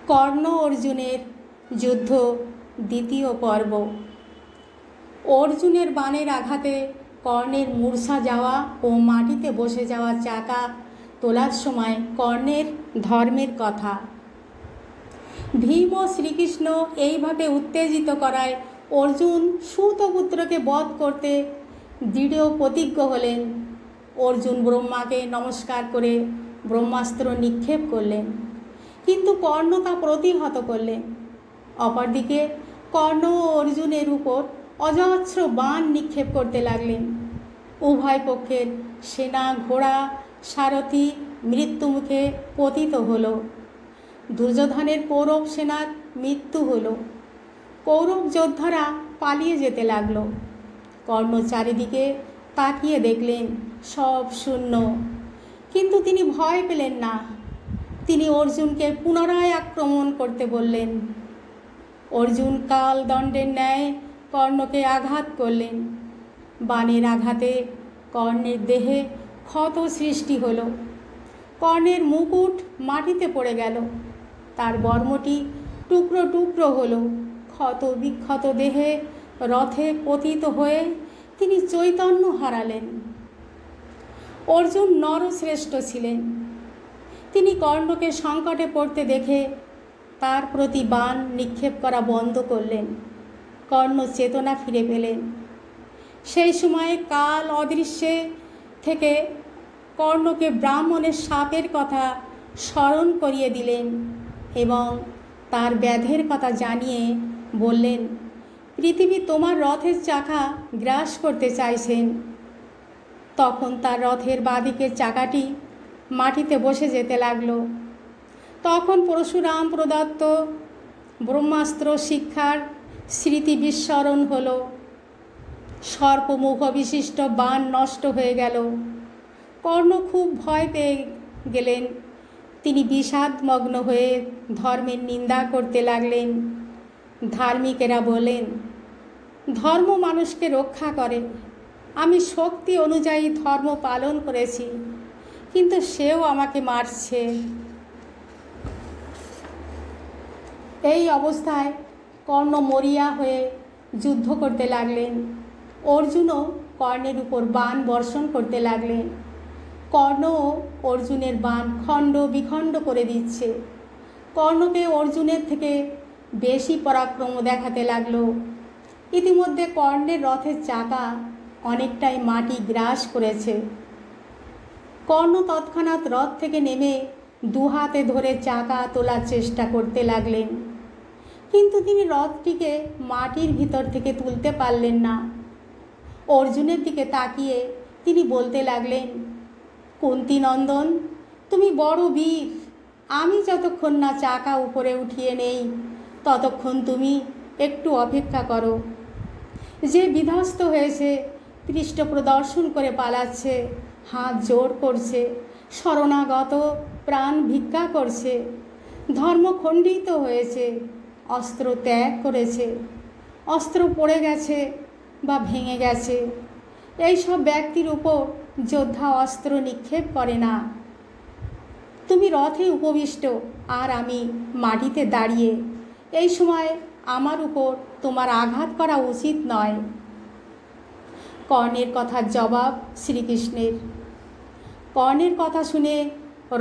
কর্ণ অর্জুনের যুদ্ধ দ্বিতীয় পর্ব। অর্জুনের বাণের আঘাতে কর্ণের মূর্ছা যাওয়া ও মাটিতে বসে যাওয়া চাকা তোলার সময় কর্ণের ধর্মের কথা। ভীম ও শ্রীকৃষ্ণ এইভাবে উত্তেজিত করায় অর্জুন সুতপুত্রকে বধ করতে দৃঢ় প্রতিজ্ঞ হলেন। অর্জুন ব্রহ্মাকে নমস্কার করে ব্রহ্মাস্ত্র নিক্ষেপ করলেন, কিন্তু কর্ণ তা প্রতিহত করলেন। অপরদিকে কর্ণ ও অর্জুনের উপর অজস্র বাণ নিক্ষেপ করতে লাগলেন। উভয় পক্ষের সেনা ঘোড়া সারথি মৃত্যুমুখে পতিত হল। দুর্যোধনের কৌরব সেনার মৃত্যু হল। কৌরব যোদ্ধারা পালিয়ে যেতে লাগল। কর্ণ চারিদিকে তাকিয়ে দেখলেন সব শূন্য, কিন্তু তিনি ভয় পেলেন না। তিনি অর্জুনকে পুনরায় আক্রমণ করতে বললেন। অর্জুন কাল দণ্ডের ন্যায় কর্ণকে আঘাত করলেন। বাণের আঘাতে কর্ণের দেহে ক্ষত সৃষ্টি হল। কর্ণের মুকুট মাটিতে পড়ে গেল। তার বর্মটি টুকরো টুকরো হল। ক্ষত বিক্ষত দেহে রথে পতিত হয়ে তিনি চৈতন্য হারালেন। অর্জুন নরশ্রেষ্ঠ ছিলেন। তিনি কর্ণকে সংকটে পড়তে দেখে তার প্রতি বাণ নিক্ষেপ করা বন্ধ করলেন। কর্ণ চেতনা ফিরে পেলেন। সেই সময়ে কাল অদৃশ্যে থেকে কর্ণকে ব্রাহ্মণের শাপের কথা স্মরণ করিয়ে দিলেন এবং তার ব্যাধের কথা জানিয়ে বললেন, পৃথিবী তোমার রথের চাকা গ্রাস করতে চাইছেন। তখন তার রথের বাঁদিকের চাকাটি মাটিতে বসে যেতে লাগলো। তখন পরশুরাম প্রদত্ত ব্রহ্মাস্ত্র শিক্ষার স্মৃতি বিস্মরণ হল। সর্পমুখ বিশিষ্ট বাণ নষ্ট হয়ে গেল। কর্ণ খুব ভয় পেয়ে গেলেন। তিনি বিষাদমগ্ন হয়ে ধর্মের নিন্দা করতে লাগলেন। ধার্মিকেরা বলেন, ধর্ম মানুষকে রক্ষা করে। আমি শক্তি অনুযায়ী ধর্ম পালন করেছি, কিন্তু সেও আমাকে মারছে। এই অবস্থায় কর্ণ মরিয়া হয়ে যুদ্ধ করতে লাগলেন। অর্জুনও কর্ণের উপর বাণ বর্ষণ করতে লাগলেন। কর্ণ ও অর্জুনের বাণ খণ্ড বিখণ্ড করে দিচ্ছে। কর্ণকে অর্জুনের থেকে বেশি পরাক্রম দেখাতে লাগলো। ইতিমধ্যে কর্ণের রথের চাকা অনেকটাই মাটি গ্রাস করেছে। কর্ণ তৎক্ষণাৎ রথ থেকে নেমে দুহাতে ধরে চাকা তোলার চেষ্টা করতে লাগলেন, কিন্তু তিনি রথটিকে মাটির ভিতর থেকে তুলতে পারলেন না। অর্জুনের দিকে তাকিয়ে তিনি বলতে লাগলেন, কুন্তী নন্দন, তুমি বড় বীর। আমি যতক্ষণ না চাকা উপরে উঠিয়ে নেই ততক্ষণ তুমি একটু অপেক্ষা করো। যে বিধ্বস্ত হয়েছে পৃষ্ঠ প্রদর্শন করে পালাচ্ছে, হাত জোড় করছে, শরণাগত প্রাণ ভিক্ষা করছে, ধর্ম খণ্ডিত হয়েছে, অস্ত্র ত্যাগ করেছে, অস্ত্র পড়ে গেছে বা ভেঙে গেছে, এই সব ব্যক্তির উপর যোদ্ধা অস্ত্র নিক্ষেপ করে না। তুমি রথে উপবিষ্ট আর আমি মাটিতে দাঁড়িয়ে। এই সময় আমার উপর তোমার আঘাত করা উচিত নয়। কর্ণের কথার জবাব শ্রীকৃষ্ণের। কর্ণের কথা শুনে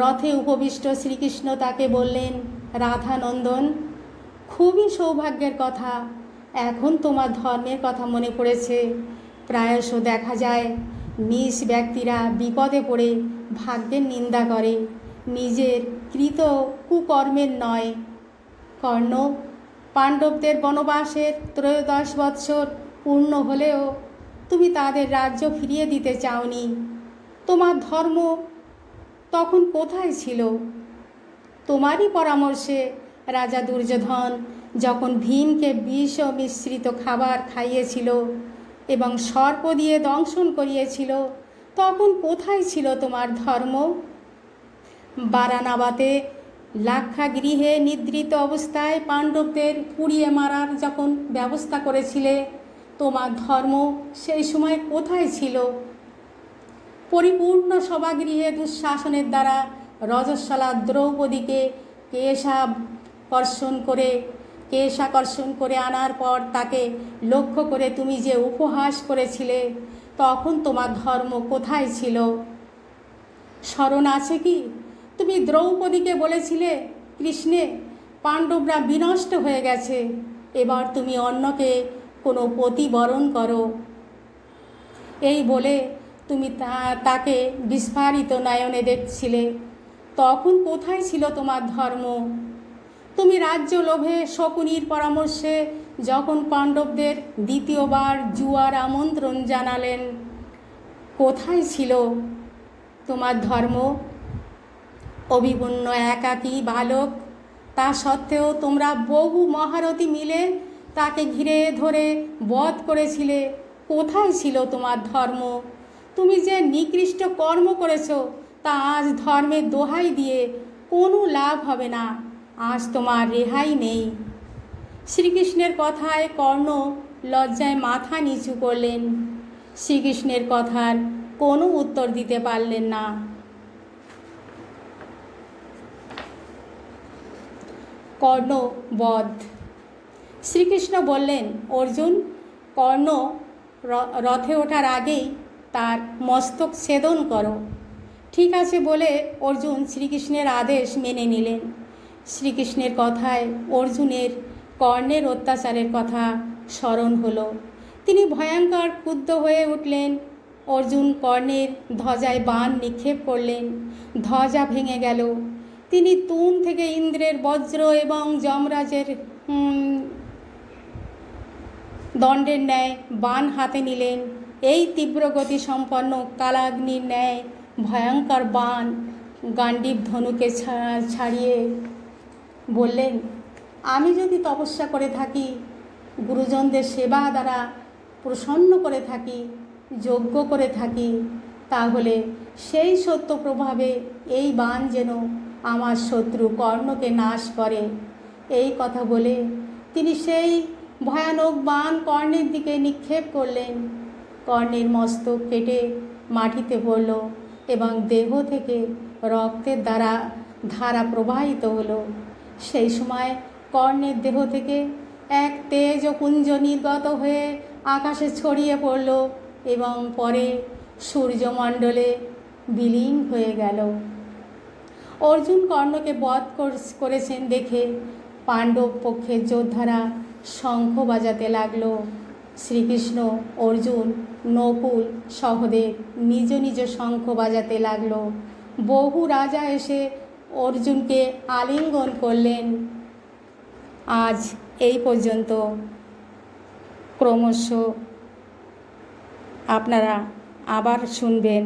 রথে উপবিষ্ট শ্রীকৃষ্ণ তাকে বললেন, রাধানন্দন, খুবই সৌভাগ্যের কথা। এখন তোমার ধর্মের কথা মনে পড়েছে। প্রায়শ দেখা যায় নিজ ব্যক্তিরা বিপদে পড়ে ভাগ্যের নিন্দা করে, নিজের কৃত কুকর্মের নয়। কর্ণ, পাণ্ডবদের বনবাসের 13 বৎসর পূর্ণ হলেও তুমি তাদের রাজ্য ফিরিয়ে দিতে চাওনি। তোমার ধর্ম তখন কোথায় ছিল? তোমারই পরামর্শে রাজা দুর্যোধন যখন ভীমকে বিষ মিশ্রিত খাবার খাইয়েছিল এবং সর্প দিয়ে দংশন করিয়েছিল, তখন কোথায় ছিল তোমার ধর্ম? বারানাবাতে লাক্ষাগৃহে নিদ্রিত অবস্থায় পাণ্ডবদের পুড়িয়ে মারার যখন ব্যবস্থা করেছিলে, তোমার ধর্ম সেই সময় কোথায় ছিল? পরিপূর্ণ সভাগৃহে দুঃশাসনের দ্বারা রজস্বলা দ্রৌপদীকে কেশা আকর্ষণ করে আনার পর তাকে লক্ষ্য করে তুমি যে উপহাস করেছিলে, তখন তোমার ধর্ম কোথায় ছিল? স্মরণ আছে কি? তুমি দ্রৌপদীকে বলেছিলে, কৃষ্ণে, পাণ্ডবরা বিনষ্ট হয়ে গেছে, এবার তুমি অন্যকে কোনো পতি বরণ করো। এই বলে তুমি তাকে বিস্ফারিত নয়নে দেখছিলে। তখন কোথায় ছিল তোমার ধর্ম? তুমি রাজ্য লোভে শকুনির পরামর্শে যখন পাণ্ডবদের দ্বিতীয়বার জুয়ার আমন্ত্রণ জানালেন, কোথায় ছিল তোমার ধর্ম? অভিমন্যু একাকী বালক, তা সত্ত্বেও তোমরা বহু মহারথী মিলে তাকে ঘিরে ধরে বধ করেছিলে। কোথায় ছিল তোমার ধর্ম? তুমি যে নিকৃষ্ট কর্ম করেছ, তা আজ ধর্মের দোহাই দিয়ে কোনো লাভ হবে না। আজ তোমার রেহাই নেই। শ্রীকৃষ্ণের কথায় কর্ণ লজ্জায় মাথা নিচু করলেন। শ্রীকৃষ্ণের কথার কোনো উত্তর দিতে পারলেন না। কর্ণ বধ। শ্রীকৃষ্ণ বললেন, অর্জুন, কর্ণ রথে ওঠার আগেই তার মস্তক ছেদন করো। ঠিক আছে বলে অর্জুন শ্রীকৃষ্ণের আদেশ মেনে নিলেন। শ্রীকৃষ্ণের কথায় অর্জুনের কর্ণের অত্যাচারের কথা স্মরণ হলো। তিনি ভয়ঙ্কর ক্রুদ্ধ হয়ে উঠলেন। অর্জুন কর্ণের ধ্বজায় বাণ নিক্ষেপ করলেন। ধ্বজা ভেঙে গেল। তিনি তুন থেকে ইন্দ্রের বজ্র এবং যমরাজের দণ্ডের ন্যায় বাণ হাতে নিলেন। এই তীব্র গতি সম্পন্ন কালাগ্নির ন্যায় ভয়ঙ্কর বাণ গাণ্ডীব ধনুকে ছাড়িয়ে বললেন, আমি যদি তপস্যা করে থাকি, গুরুজনদের সেবা দ্বারা প্রসন্ন করে থাকি, যজ্ঞ করে থাকি, তাহলে সেই সত্য প্রভাবে এই বাণ যেন আমার শত্রু কর্ণকে নাশ করে। এই কথা বলে তিনি সেই ভয়ানক বাণ কর্ণের দিকে নিক্ষেপ করলেন। কর্ণের মস্তক কেটে মাটিতে পড়ল এবং দেহ থেকে রক্তের ধারা প্রবাহিত হলো। সেই সময় কর্ণের দেহ থেকে এক তেজপুঞ্জ নির্গত হয়ে আকাশে ছড়িয়ে পড়ল এবং পরে সূর্যমণ্ডলে বিলীন হয়ে গেল। অর্জুন কর্ণকে বধ করেছেন দেখে পাণ্ডব পক্ষের যোদ্ধারা শঙ্খ বাজাতে লাগল। শ্রীকৃষ্ণ, অর্জুন, নকুল, সহদেব নিজ নিজ শঙ্খ বাজাতে লাগল। বহু রাজা এসে অর্জুনকে আলিঙ্গন করলেন। আজ এই পর্যন্ত। ক্রমশ আপনারা আবার শুনবেন।